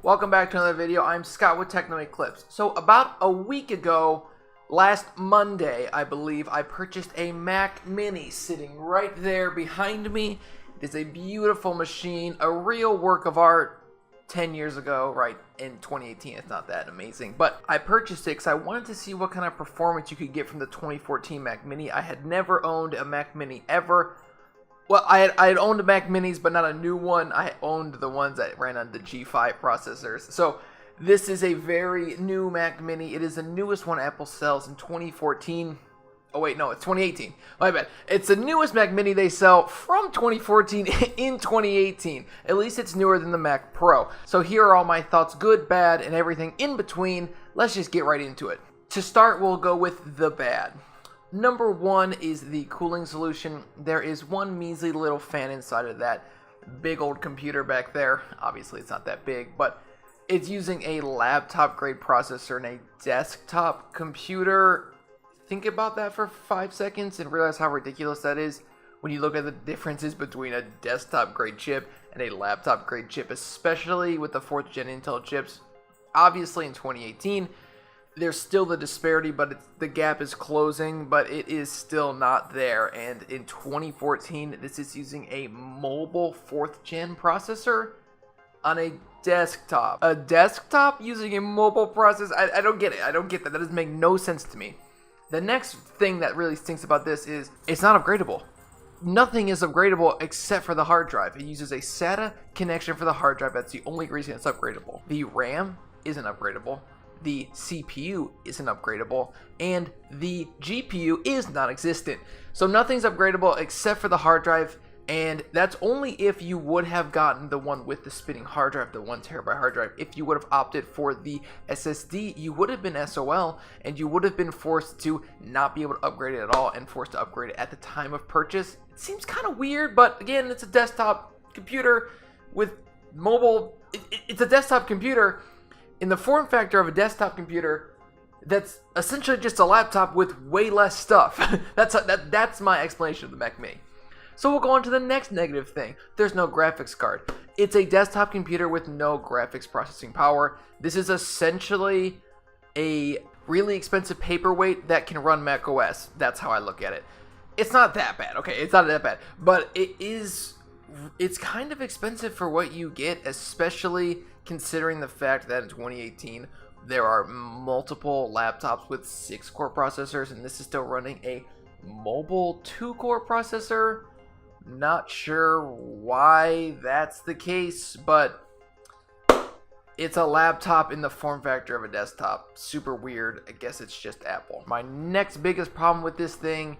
Welcome back to another video. I'm Scott with Techno Eclipse. So about a week ago, last Monday, I believe, I purchased a Mac Mini sitting right there behind me. It is a beautiful machine, a real work of art 10 years ago, right, in 2018. It's not that amazing, but I purchased it because I wanted to see what kind of performance you could get from the 2014 Mac Mini. I had never owned a Mac Mini ever. Well, I had owned the Mac Minis, but not a new one. I owned the ones that ran on the G5 processors. So this is a very new Mac Mini. It is the newest one Apple sells in 2014. Oh wait, no, it's 2018. My bad. It's the newest Mac Mini they sell from 2014 in 2018. At least it's newer than the Mac Pro. So here are all my thoughts, good, bad, and everything in between. Let's just get right into it. To start, we'll go with the bad. Number one is the cooling solution. There is one measly little fan inside of that big old computer back there. Obviously, it's not that big, but it's using a laptop grade processor and a desktop computer. Think about that for 5 seconds and realize how ridiculous that is when you look at the differences between a desktop grade chip and a laptop grade chip, especially with the 4th gen Intel chips. Obviously, in 2018, there's still the disparity, but the gap is closing, but it is still not there. And in 2014, this is using a mobile 4th gen processor on a desktop. A desktop using a mobile processor? I don't get it. I don't get that. That doesn't make no sense to me. The next thing that really stinks about this is it's not upgradable. Nothing is upgradable except for the hard drive. It uses a SATA connection for the hard drive. That's the only reason it's upgradable. The RAM isn't upgradable. The CPU isn't upgradable, and the GPU is non-existent. So nothing's upgradable except for the hard drive, and that's only if you would have gotten the one with the spinning hard drive, the 1 terabyte hard drive. If you would have opted for the SSD, you would have been SOL, and you would have been forced to not be able to upgrade it at all and forced to upgrade it at the time of purchase. It seems kind of weird, but again, it's a desktop computer with mobile. It's a desktop computer in the form factor of a desktop computer that's essentially just a laptop with way less stuff. That's my explanation of the Mac Mini. So we'll go on to the next negative thing. There's no graphics card. It's a desktop computer with no graphics processing power. This is essentially a really expensive paperweight that can run Mac OS. That's how I look at it. It's not that bad, okay? It's not that bad, but it's kind of expensive for what you get, especially considering the fact that in 2018 there are multiple laptops with 6-core processors, and this is still running a mobile 2-core processor. Not sure why that's the case, but it's a laptop in the form factor of a desktop. Super weird. I guess it's just Apple. My next biggest problem with this thing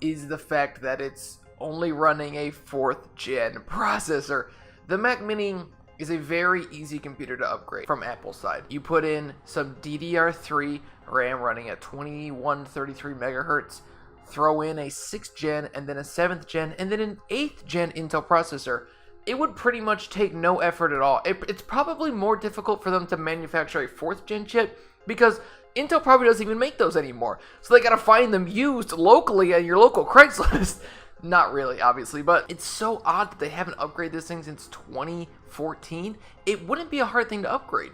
is the fact that it's only running a 4th gen processor. The Mac Mini is a very easy computer to upgrade from Apple's side. You put in some DDR3 RAM running at 2133 megahertz, throw in a 6th gen and then a 7th gen and then an 8th gen Intel processor. It would pretty much take no effort at all. It's probably more difficult for them to manufacture a 4th gen chip because Intel probably doesn't even make those anymore. So they gotta find them used locally at your local Craigslist. Not really, obviously, but it's so odd that they haven't upgraded this thing since 2014. It wouldn't be a hard thing to upgrade.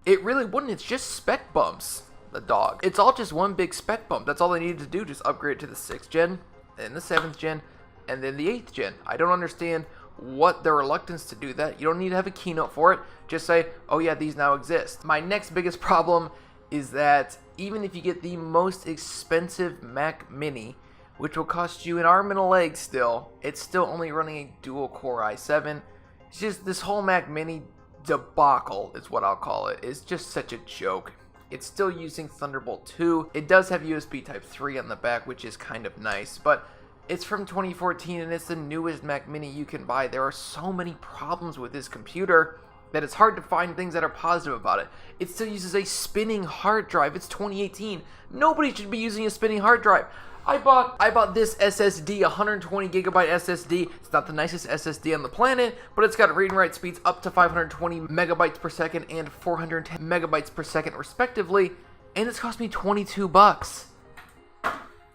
It really wouldn't. It's just spec bumps, the dog. It's all just one big spec bump. That's all they needed to do, just upgrade it to the 6th gen, and the 7th gen, and then the 8th gen. I don't understand what the reluctance to do that. You don't need to have a keynote for it. Just say, oh yeah, these now exist. My next biggest problem is that even if you get the most expensive Mac Mini, which will cost you an arm and a leg still, it's still only running a dual-core i7. It's just this whole Mac Mini debacle is what I'll call it. It's just such a joke. It's still using Thunderbolt 2. It does have USB Type 3 on the back, which is kind of nice, but it's from 2014 and it's the newest Mac Mini you can buy. There are so many problems with this computer that it's hard to find things that are positive about it. It still uses a spinning hard drive. It's 2018. Nobody should be using a spinning hard drive. I bought this SSD, 120 gigabyte SSD. It's not the nicest SSD on the planet, but it's got read and write speeds up to 520 megabytes per second and 410 megabytes per second respectively, and it's cost me 22 bucks.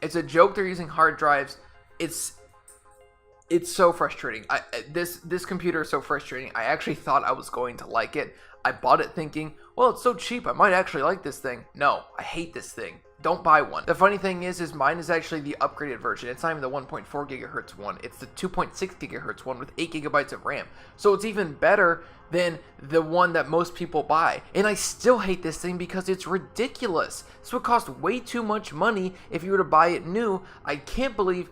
It's a joke they're using hard drives. It's It's so frustrating. This computer is so frustrating. I actually thought I was going to like it. I bought it thinking, well, it's so cheap, I might actually like this thing. No, I hate this thing. Don't buy one. The funny thing is mine is actually the upgraded version. It's not even the 1.4 gigahertz one. It's the 2.6 gigahertz one with 8 gigabytes of RAM. So it's even better than the one that most people buy. And I still hate this thing because it's ridiculous. This would cost way too much money if you were to buy it new. I can't believe...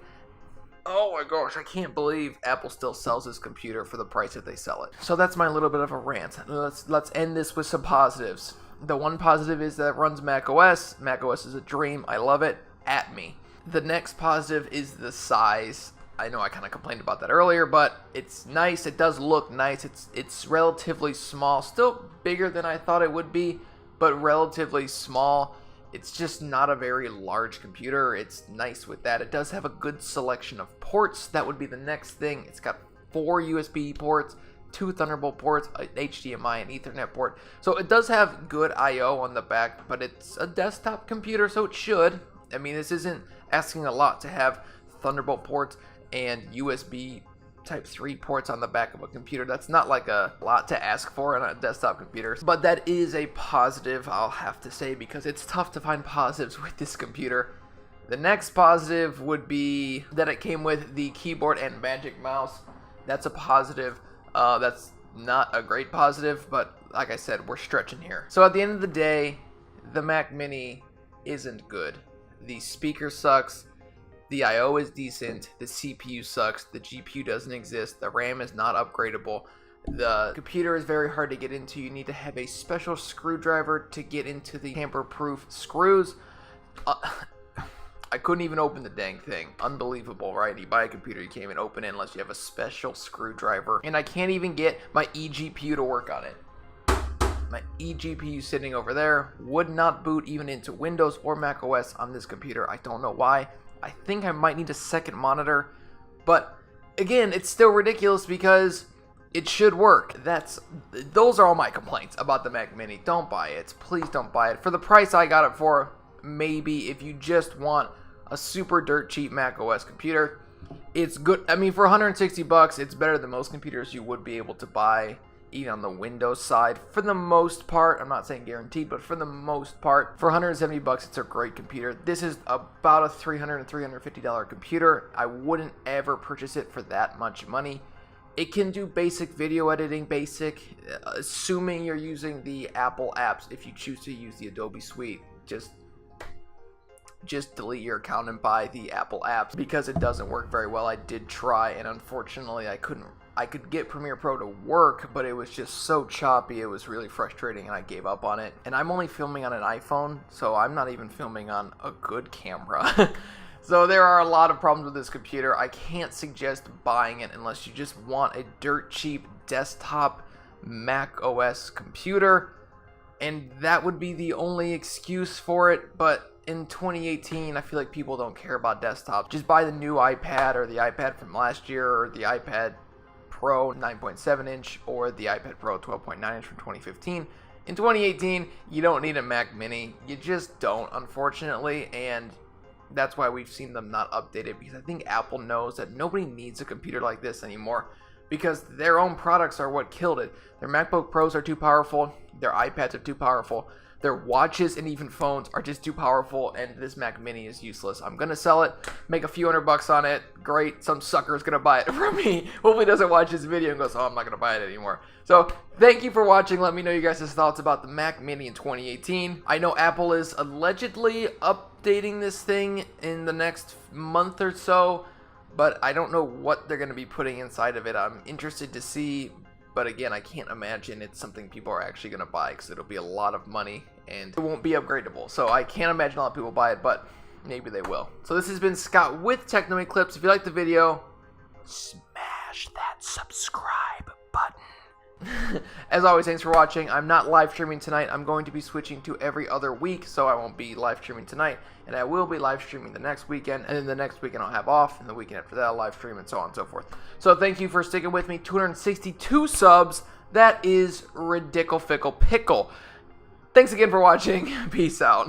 Oh my gosh, I can't believe Apple still sells this computer for the price that they sell it. So that's my little bit of a rant. Let's end this with some positives. The one positive is that it runs Mac OS. Mac OS is a dream. I love it. At me. The next positive is the size. I know I kind of complained about that earlier, but it's nice. It does look nice. It's relatively small. Still bigger than I thought it would be, but relatively small. It's just not a very large computer. It's nice with that. It does have a good selection of ports. That would be the next thing. It's got 4 USB ports, 2 Thunderbolt ports, an HDMI and Ethernet port. So it does have good I/O on the back, but it's a desktop computer, so it should. I mean, this isn't asking a lot to have Thunderbolt ports and USB Type 3 ports on the back of a computer. That's not like a lot to ask for on a desktop computer, but that is a positive, I'll have to say, because it's tough to find positives with this computer. The next positive would be that it came with the keyboard and magic mouse. That's a positive. That's not a great positive, but like I said, we're stretching here. So at the end of the day, the Mac Mini isn't good. The speaker sucks. The I/O is decent, the CPU sucks, the GPU doesn't exist, the RAM is not upgradable, the computer is very hard to get into. You need to have a special screwdriver to get into the tamper-proof screws. I couldn't even open the dang thing. Unbelievable, right? You buy a computer, you can't even open it unless you have a special screwdriver. And I can't even get my eGPU to work on it. My eGPU sitting over there would not boot even into Windows or Mac OS on this computer. I don't know why. I think I might need a second monitor, but again, it's still ridiculous because it should work. Those are all my complaints about the Mac Mini. Don't buy it. Please don't buy it. For the price I got it for, maybe if you just want a super dirt cheap Mac OS computer, it's good. I mean, for 160 bucks, it's better than most computers you would be able to buy, even on the Windows side. For the most part, I'm not saying guaranteed, but for the most part, for 170 bucks, it's a great computer. This is about a $300 and $350 computer. I wouldn't ever purchase it for that much money. It can do basic video editing, assuming you're using the Apple apps. If you choose to use the Adobe Suite, just delete your account and buy the Apple apps because it doesn't work very well. I did try, and unfortunately, I could get Premiere Pro to work, but it was just so choppy. It was really frustrating, and I gave up on it. And I'm only filming on an iPhone, so I'm not even filming on a good camera. So there are a lot of problems with this computer. I can't suggest buying it unless you just want a dirt cheap desktop Mac OS computer, and that would be the only excuse for it. But in 2018, I feel like people don't care about desktop. Just buy the new iPad or the iPad from last year or the iPad Pro 9.7 inch or the iPad Pro 12.9 inch from 2015. In 2018, you don't need a Mac Mini. You just don't, unfortunately, and that's why we've seen them not update it, because I think Apple knows that nobody needs a computer like this anymore because their own products are what killed it. Their MacBook Pros are too powerful, their iPads are too powerful, their watches and even phones are just too powerful, and this Mac Mini is useless. I'm gonna sell it, make a few $100 on it. Great, some sucker's gonna buy it from me. Hopefully doesn't watch this video and goes, oh, I'm not gonna buy it anymore. So thank you for watching. Let me know you guys' thoughts about the Mac Mini in 2018. I know Apple is allegedly updating this thing in the next month or so, but I don't know what they're gonna be putting inside of it. I'm interested to see. But again, I can't imagine it's something people are actually going to buy because it'll be a lot of money and it won't be upgradable. So I can't imagine a lot of people buy it, but maybe they will. So this has been Scott with Techno Eclipse. If you liked the video, smash that subscribe button. As always, thanks for watching. I'm not live streaming tonight. I'm going to be switching to every other week, so I won't be live streaming tonight. And I will be live streaming the next weekend, and then the next weekend I'll have off, and the weekend after that I'll live stream, and so on and so forth. So thank you for sticking with me. 262 subs. That is ridiculous pickle. Thanks again for watching. Peace out.